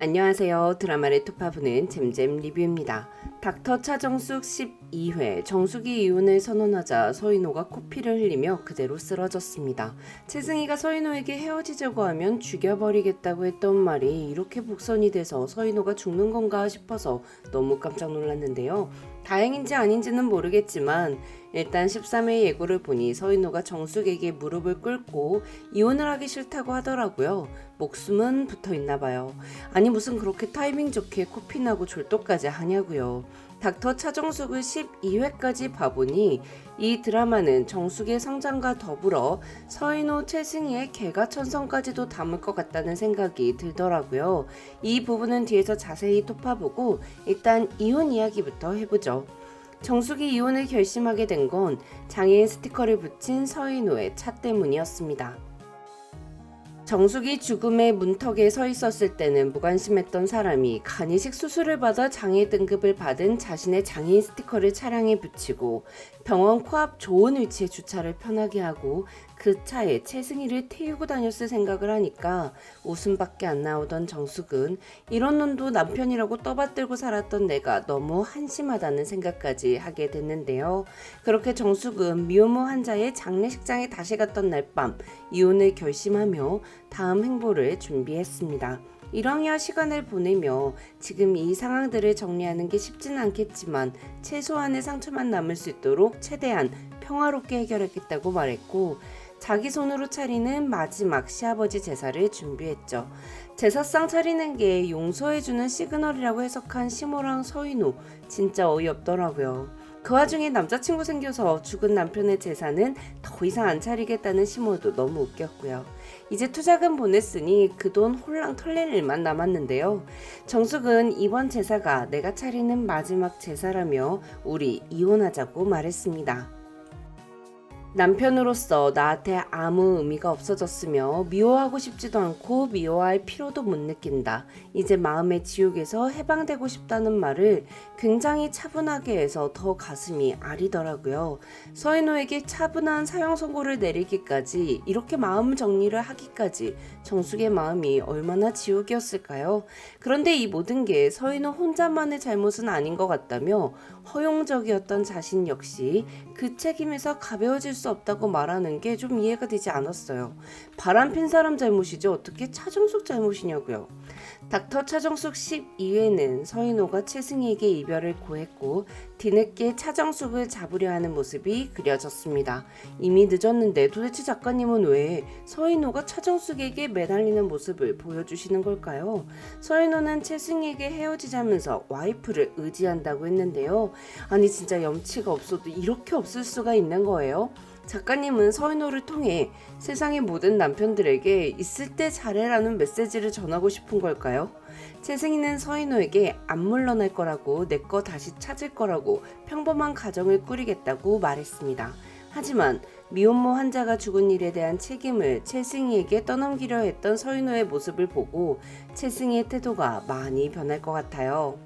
안녕하세요. 드라마를 투파보는 잼잼 리뷰입니다. 닥터 차정숙 12회 정숙이 이혼을 선언하자 서인호가 코피를 흘리며 그대로 쓰러졌습니다. 채승이가 서인호에게 헤어지자고 하면 죽여버리겠다고 했던 말이 이렇게 복선이 돼서 서인호가 죽는 건가 싶어서 너무 깜짝 놀랐는데요. 다행인지 아닌지는 모르겠지만 일단 13회 예고를 보니 서인호가 정숙에게 무릎을 꿇고 이혼을 하기 싫다고 하더라고요. 목숨은 붙어있나 봐요. 아니 무슨 그렇게 타이밍 좋게 코피나고 졸도까지 하냐고요. 닥터 차정숙을 12회까지 봐보니 이 드라마는 정숙의 성장과 더불어 서인호, 최승희의 개가천선까지도 담을 것 같다는 생각이 들더라고요. 이 부분은 뒤에서 자세히 톱파보고 일단 이혼 이야기부터 해보죠. 정숙이 이혼을 결심하게 된 건 장애인 스티커를 붙인 서인호의 차 때문이었습니다. 정숙이 죽음의 문턱에 서 있었을 때는 무관심했던 사람이 간이식 수술을 받아 장애 등급을 받은 자신의 장애인 스티커를 차량에 붙이고 병원 코앞 좋은 위치에 주차를 편하게 하고 그 차에 최승희를 태우고 다녔을 생각을 하니까 웃음밖에 안 나오던 정숙은 이런 놈도 남편이라고 떠받들고 살았던 내가 너무 한심하다는 생각까지 하게 됐는데요. 그렇게 정숙은 미혼모 환자의 장례식장에 다시 갔던 날 밤 이혼을 결심하며 다음 행보를 준비했습니다. 이러한 시간을 보내며 지금 이 상황들을 정리하는 게 쉽지는 않겠지만 최소한의 상처만 남을 수 있도록 최대한 평화롭게 해결하겠다고 말했고 자기 손으로 차리는 마지막 시아버지 제사를 준비했죠. 제사상 차리는 게 용서해주는 시그널이라고 해석한 심호랑 서인호 진짜 어이없더라고요. 그 와중에 남자친구 생겨서 죽은 남편의 제사는 더 이상 안 차리겠다는 심호도 너무 웃겼고요. 이제 투자금 보냈으니 그 돈 홀랑 털릴 일만 남았는데요. 정숙은 이번 제사가 내가 차리는 마지막 제사라며 우리 이혼하자고 말했습니다. 남편으로서 나한테 아무 의미가 없어졌으며 미워하고 싶지도 않고 미워할 필요도 못 느낀다. 이제 마음의 지옥에서 해방되고 싶다는 말을 굉장히 차분하게 해서 더 가슴이 아리더라고요. 서인호에게 차분한 사형 선고를 내리기까지 이렇게 마음 정리를 하기까지 정숙의 마음이 얼마나 지옥이었을까요? 그런데 이 모든 게 서인호 혼자만의 잘못은 아닌 것 같다며 허용적이었던 자신 역시 그 책임에서 가벼워질 수 없다고 말하는 게 좀 이해가 되지 않았어요. 바람핀 사람 잘못이지 어떻게 차정숙 잘못이냐고요. 닥터 차정숙 12회는 서인호가 최승희에게 이별을 고했고 뒤늦게 차정숙을 잡으려 하는 모습이 그려졌습니다. 이미 늦었는데 도대체 작가님은 왜 서인호가 차정숙에게 매달리는 모습을 보여주시는 걸까요? 서인호는 최승희에게 헤어지자면서 와이프를 의지한다고 했는데요. 아니 진짜 염치가 없어도 이렇게 없을 수가 있는 거예요? 작가님은 서인호를 통해 세상의 모든 남편들에게 있을 때 잘해라는 메시지를 전하고 싶은 걸까요? 최승희는 서인호에게 안 물러날 거라고 내 거 다시 찾을 거라고 평범한 가정을 꾸리겠다고 말했습니다. 하지만 미혼모 환자가 죽은 일에 대한 책임을 최승희에게 떠넘기려 했던 서인호의 모습을 보고 최승희의 태도가 많이 변할 것 같아요.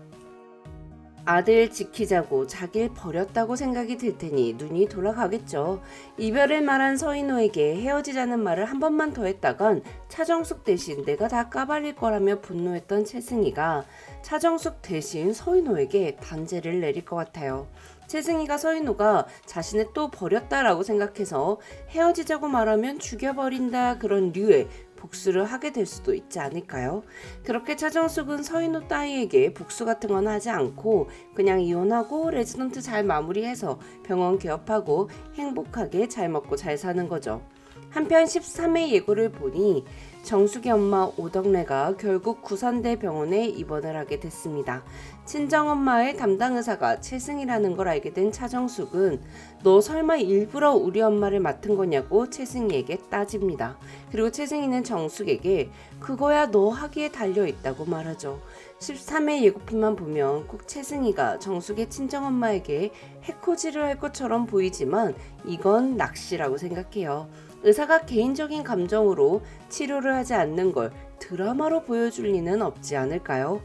아들 지키자고 자길 버렸다고 생각이 들 테니 눈이 돌아가겠죠. 이별을 말한 서인호에게 헤어지자는 말을 한 번만 더 했다간 차정숙 대신 내가 다 까발릴 거라며 분노했던 최승희가 차정숙 대신 서인호에게 단죄를 내릴 것 같아요. 최승희가 서인호가 자신을 또 버렸다라고 생각해서 헤어지자고 말하면 죽여버린다 그런 류의 복수를 하게 될 수도 있지 않을까요? 그렇게 차정숙은 서인호 따위에게 복수 같은 건 하지 않고 그냥 이혼하고 레지던트 잘 마무리해서 병원 개업하고 행복하게 잘 먹고 잘 사는 거죠. 한편 13회 예고를 보니 정숙의 엄마 오덕래가 결국 구산대 병원에 입원을 하게 됐습니다. 친정엄마의 담당 의사가 최승희라는 걸 알게 된 차정숙은 너 설마 일부러 우리 엄마를 맡은 거냐고 최승희에게 따집니다. 그리고 최승희는 정숙에게 그거야 너 하기에 달려있다고 말하죠. 13회 예고편만 보면 꼭 최승희가 정숙의 친정엄마에게 해코지를 할 것처럼 보이지만 이건 낚시라고 생각해요. 의사가 개인적인 감정으로 치료를 하지 않는 걸 드라마로 보여줄 리는 없지 않을까요?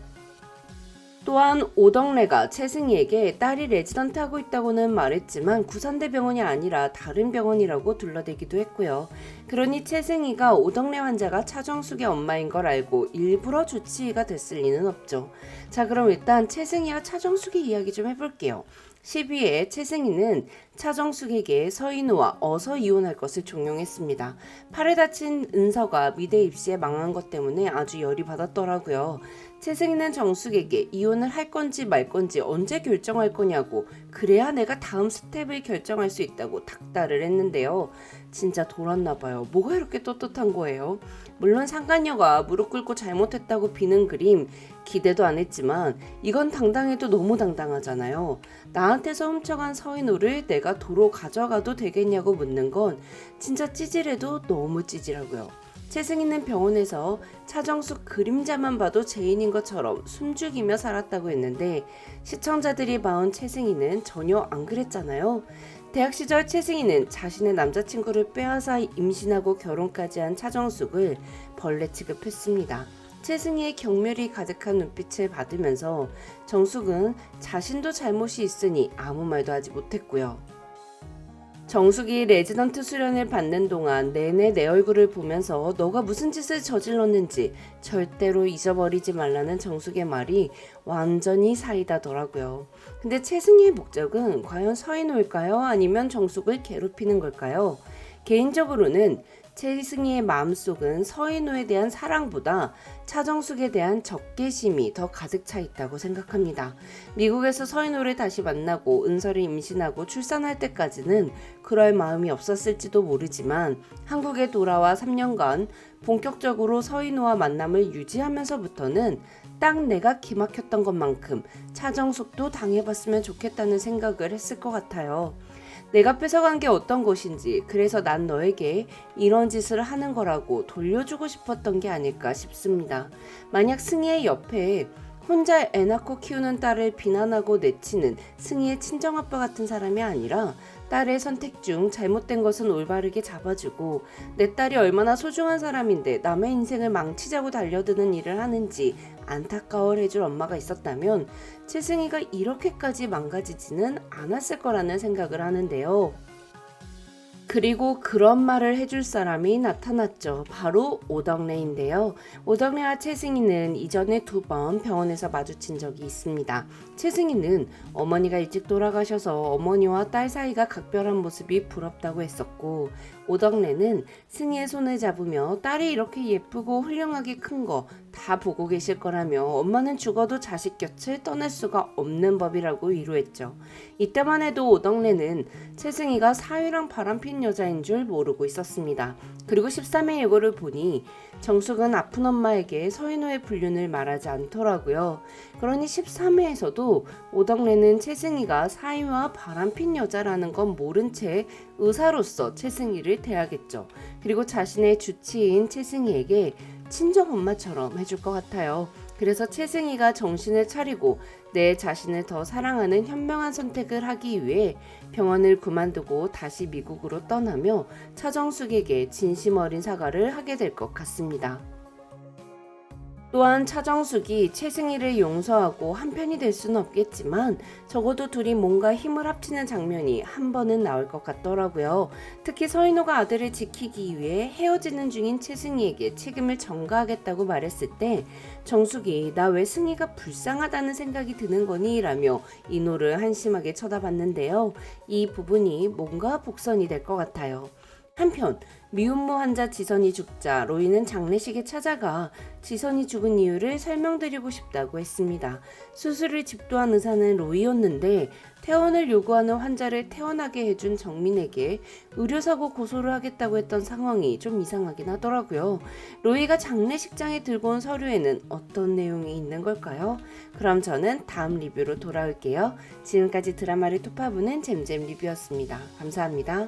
또한 오덕래가 최승희에게 딸이 레지던트 하고 있다고는 말했지만 구산대 병원이 아니라 다른 병원이라고 둘러대기도 했고요. 그러니 최승희가 오덕래 환자가 차정숙의 엄마인 걸 알고 일부러 주치의가 됐을 리는 없죠. 자, 그럼 일단 최승희와 차정숙의 이야기 좀 해볼게요. 12회 최승희는 차정숙에게 서인우와 어서 이혼할 것을 종용했습니다. 팔에 다친 은서가 미대 입시에 망한 것 때문에 아주 열이 받았더라고요. 최승희는 정숙에게 이혼을 할 건지 말 건지 언제 결정할 거냐고, 그래야 내가 다음 스텝을 결정할 수 있다고 닥달을 했는데요. 진짜 돌았나 봐요. 뭐가 이렇게 떳떳한 거예요? 물론 상간녀가 무릎 꿇고 잘못했다고 비는 그림 기대도 안 했지만 이건 당당해도 너무 당당하잖아요. 나한테서 훔쳐간 서인우를 내가 도로 가져가도 되겠냐고 묻는 건 진짜 찌질해도 너무 찌질하고요. 최승희는 병원에서 차정숙 그림자만 봐도 죄인인 것처럼 숨죽이며 살았다고 했는데 시청자들이 봐온 최승희는 전혀 안 그랬잖아요. 대학 시절 최승희는 자신의 남자친구를 빼앗아 임신하고 결혼까지 한 차정숙을 벌레 취급했습니다. 최승희의 경멸이 가득한 눈빛을 받으면서 정숙은 자신도 잘못이 있으니 아무 말도 하지 못했고요. 정숙이 레지던트 수련을 받는 동안 내내 내 얼굴을 보면서 너가 무슨 짓을 저질렀는지 절대로 잊어버리지 말라는 정숙의 말이 완전히 사이다더라고요. 근데 최승희의 목적은 과연 서인우일까요? 아니면 정숙을 괴롭히는 걸까요? 개인적으로는 최승희의 마음속은 서인우에 대한 사랑보다 차정숙에 대한 적개심이 더 가득 차 있다고 생각합니다. 미국에서 서인우를 다시 만나고 은서를 임신하고 출산할 때까지는 그럴 마음이 없었을지도 모르지만 한국에 돌아와 3년간 본격적으로 서인우와 만남을 유지하면서부터는 딱 내가 기막혔던 것만큼 차정숙도 당해봤으면 좋겠다는 생각을 했을 것 같아요. 내가 뺏어간 게 어떤 것인지, 그래서 난 너에게 이런 짓을 하는 거라고 돌려주고 싶었던 게 아닐까 싶습니다. 만약 승희의 옆에 혼자 애 낳고 키우는 딸을 비난하고 내치는 승희의 친정아빠 같은 사람이 아니라 딸의 선택 중 잘못된 것은 올바르게 잡아주고 내 딸이 얼마나 소중한 사람인데 남의 인생을 망치자고 달려드는 일을 하는지 안타까워해줄 엄마가 있었다면 최승희가 이렇게까지 망가지지는 않았을 거라는 생각을 하는데요. 그리고 그런 말을 해줄 사람이 나타났죠. 바로 오덕래인데요. 오덕래와 최승희는 이전에 2번 병원에서 마주친 적이 있습니다. 최승희는 어머니가 일찍 돌아가셔서 어머니와 딸 사이가 각별한 모습이 부럽다고 했었고, 오덕래는 승희의 손을 잡으며 딸이 이렇게 예쁘고 훌륭하게 큰 거 다 보고 계실 거라며 엄마는 죽어도 자식 곁을 떠날 수가 없는 법이라고 위로했죠. 이때만 해도 오덕래는 최승희가 사위랑 바람핀 여자인 줄 모르고 있었습니다. 그리고 13회 예고를 보니 정숙은 아픈 엄마에게 서인우의 불륜을 말하지 않더라고요. 그러니 13회에서도 오덕래는 최승희가 사위와 바람핀 여자라는 건 모른 채 의사로서 최승희를 대하겠죠. 그리고 자신의 주치의인 최승희에게 친정엄마처럼 해줄 것 같아요. 그래서 최승희가 정신을 차리고 내 자신을 더 사랑하는 현명한 선택을 하기 위해 병원을 그만두고 다시 미국으로 떠나며 차정숙에게 진심 어린 사과를 하게 될 것 같습니다. 또한 차정숙이 최승희를 용서하고 한편이 될 수는 없겠지만 적어도 둘이 뭔가 힘을 합치는 장면이 한 번은 나올 것 같더라고요. 특히 서인호가 아들을 지키기 위해 헤어지는 중인 최승희에게 책임을 전가하겠다고 말했을 때 정숙이 나 왜 승희가 불쌍하다는 생각이 드는 거니? 라며 인호를 한심하게 쳐다봤는데요. 이 부분이 뭔가 복선이 될 것 같아요. 한편 미혼모 환자 지선이 죽자 로이는 장례식에 찾아가 지선이 죽은 이유를 설명드리고 싶다고 했습니다. 수술을 집도한 의사는 로이였는데 퇴원을 요구하는 환자를 퇴원하게 해준 정민에게 의료사고 고소를 하겠다고 했던 상황이 좀 이상하긴 하더라고요. 로이가 장례식장에 들고 온 서류에는 어떤 내용이 있는 걸까요? 그럼 저는 다음 리뷰로 돌아올게요. 지금까지 드라마를 토파보는 잼잼 리뷰였습니다. 감사합니다.